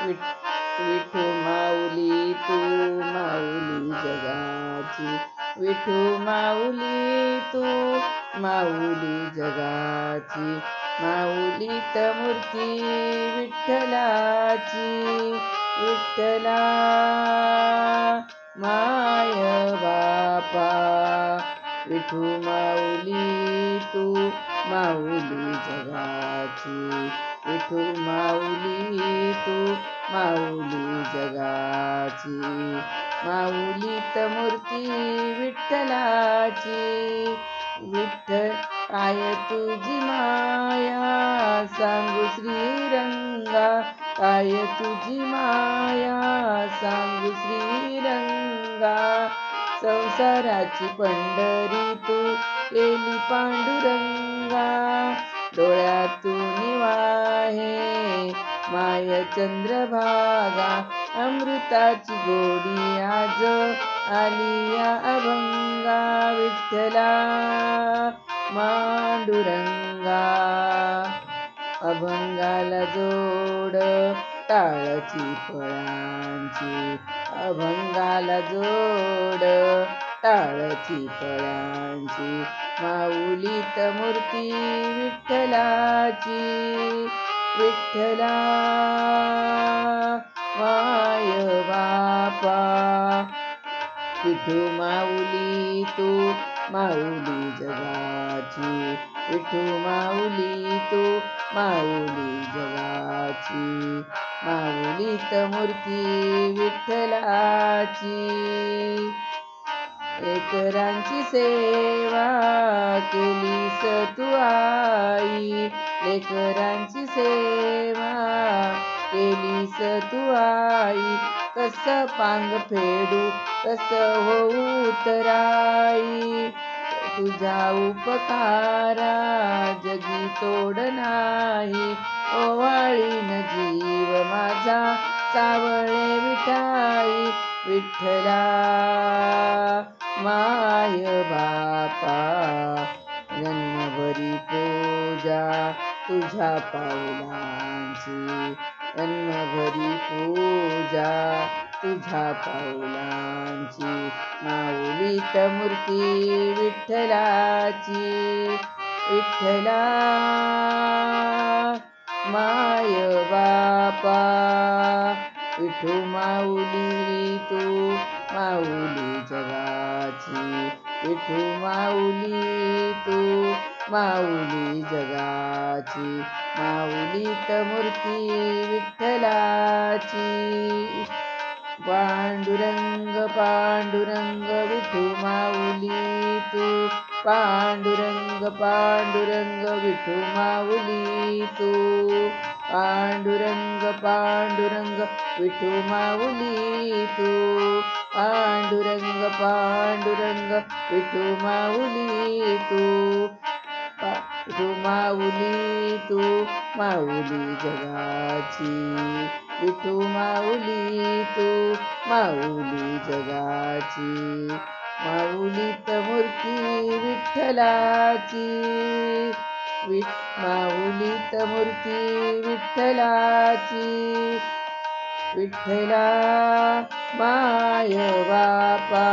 विठू माऊली तू माऊली जगाची, विठू माऊली तू माऊली जगाची, माऊलीत मूर्ती विठ्ठलाची, विठ्ठला माय बापा, विठू माऊली तू माऊली जगाची, विठू माऊली तू माऊली जगाची, माऊलीत मूर्ती विठ्ठलाची, विठ्ठल काय तुझी माया सांगू श्रीरंगा, काय तुझी माया सांगू श्रीरंगा, संसाराची पंढरी तू केली पांडुरंगा, डोळ्यातून वाहे माय चंद्रभागा, अमृताची गोडी आज आली या अभंगा, विठ्ठला पांडुरंगा, अभंगाला जोड टाळची फळांची, अभंगाला जोड टाळची फळांची, माऊलीत मूर्ती विठ्ठलाची, विठ्ठला माय बापा, विठू माऊली तू माऊली जगाची, विठू माऊली तू माऊली जगाची, माऊलीत मूर्ती विठ्ठलाची, लेकरांची सेवा केलीस तू आई, लेकरांची सेवा केलीस तू आई, कस पांग फेडू कस होऊ तराई, तुझ्या उपकारा जगी तोड नाही, ओवाळीन जीव माझा सावळे विठाई, विठ्ठला माय बापा, जन्मभरी पूजा तुझ्या पाऊलांची, जन्मभरी पूजा तुझ्या पाऊलांची, माऊलीत मूर्ती विठ्ठलाची, विठ्ठला माय बापा, विठू माऊली तू माऊली जगाची, विठू माऊली तू माऊली जगाची, माऊलीत मूर्ती विठ्ठलाची, पांडुरंग पांडुरंग विठू माऊली तू, पांडुरंग पांडुरंग विठू माऊली तू, पांडुरंग पांडुरंग विठू माऊली तू, पांडुरंग पांडुरंग विठू माऊली तू, विठू माऊली तू माऊली जगाची, विठू माऊली तू माऊली जगाची, माऊलीत मूर्ती विठ्ठलाची, माऊलीत मूर्ती विठ्ठलाची, विठ्ठला माय बापा,